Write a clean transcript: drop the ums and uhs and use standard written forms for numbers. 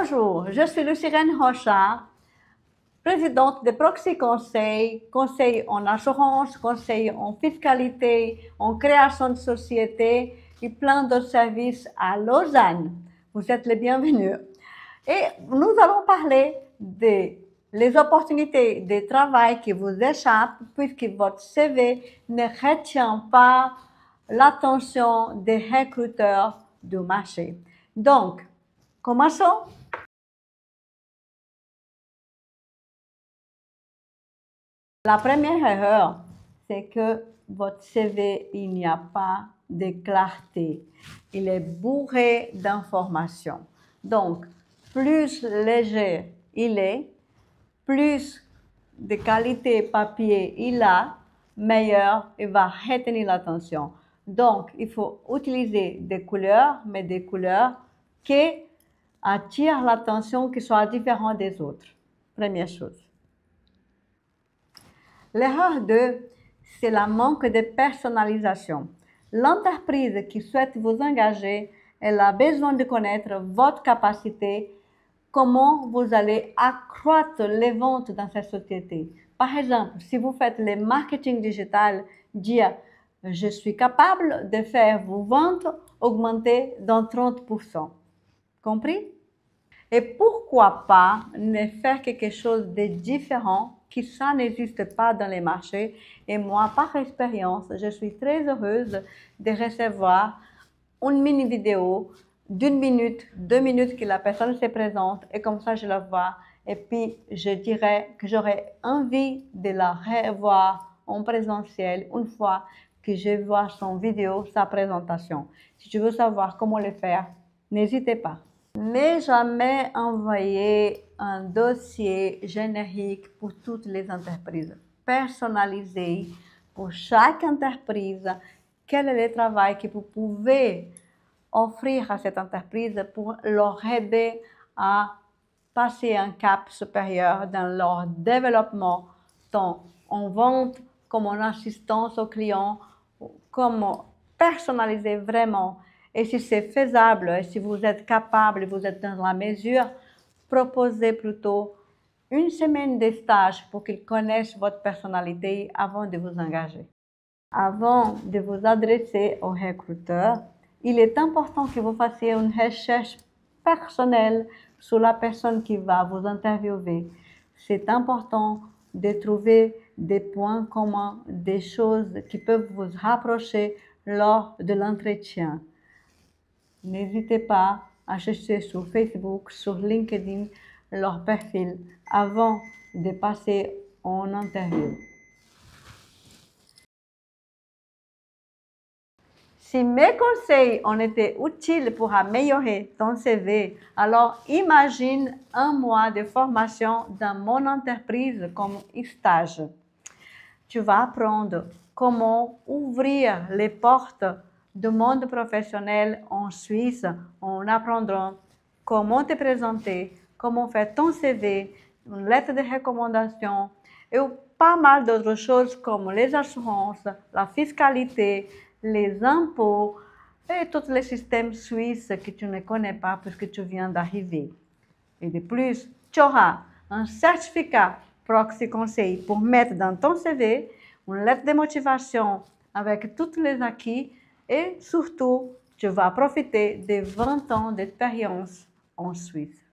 Bonjour, je suis Lucirène Rocha, présidente de Proxy Conseil, conseil en assurance, conseil en fiscalité, en création de société et plein d'autres services à Lausanne. Vous êtes les bienvenus. Et nous allons parler des opportunités de travail qui vous échappent puisque votre CV ne retient pas l'attention des recruteurs du marché. Donc, commençons. La première erreur, c'est que votre CV, il n'y a pas de clarté. Il est bourré d'informations. Donc, plus léger il est, plus de qualité papier il a, meilleur il va retenir l'attention. Donc, il faut utiliser des couleurs, mais des couleurs qui attirent l'attention, qui soient différentes des autres. Première chose. L'erreur 2, c'est le manque de personnalisation. L'entreprise qui souhaite vous engager, elle a besoin de connaître votre capacité, comment vous allez accroître les ventes dans cette société. Par exemple, si vous faites le marketing digital, dire « je suis capable de faire vos ventes augmenter dans 30%. » Compris? Et pourquoi pas ne faire quelque chose de différent qui ça n'existe pas dans les marchés. Et moi, par expérience, je suis très heureuse de recevoir une mini vidéo d'1 minute, 2 minutes que la personne se présente et comme ça je la vois. Et puis je dirais que j'aurais envie de la revoir en présentiel une fois que je vois son vidéo, sa présentation. Si tu veux savoir comment le faire, n'hésitez pas. Ne jamais envoyer un dossier générique pour toutes les entreprises. Personnalisez pour chaque entreprise quel est le travail que vous pouvez offrir à cette entreprise pour leur aider à passer un cap supérieur dans leur développement, tant en vente comme en assistance aux clients, comment personnaliser vraiment. Et si c'est faisable, et si vous êtes capable, vous êtes dans la mesure, proposez plutôt 1 semaine de stage pour qu'ils connaissent votre personnalité avant de vous engager. Avant de vous adresser aux recruteurs, il est important que vous fassiez une recherche personnelle sur la personne qui va vous interviewer. C'est important de trouver des points communs, des choses qui peuvent vous rapprocher lors de l'entretien. N'hésitez pas à chercher sur Facebook, sur LinkedIn, leur profil avant de passer en interview. Si mes conseils ont été utiles pour améliorer ton CV, alors imagine 1 mois de formation dans mon entreprise comme stage. Tu vas apprendre comment ouvrir les portes du monde professionnel en Suisse en apprenant comment te présenter, comment faire ton CV, une lettre de recommandation et pas mal d'autres choses comme les assurances, la fiscalité, les impôts et tous les systèmes suisses que tu ne connais pas puisque tu viens d'arriver. Et de plus, tu auras un certificat Proxy Conseil pour mettre dans ton CV, une lettre de motivation avec tous les acquis et surtout, tu vas profiter de 20 ans d'expérience en Suisse.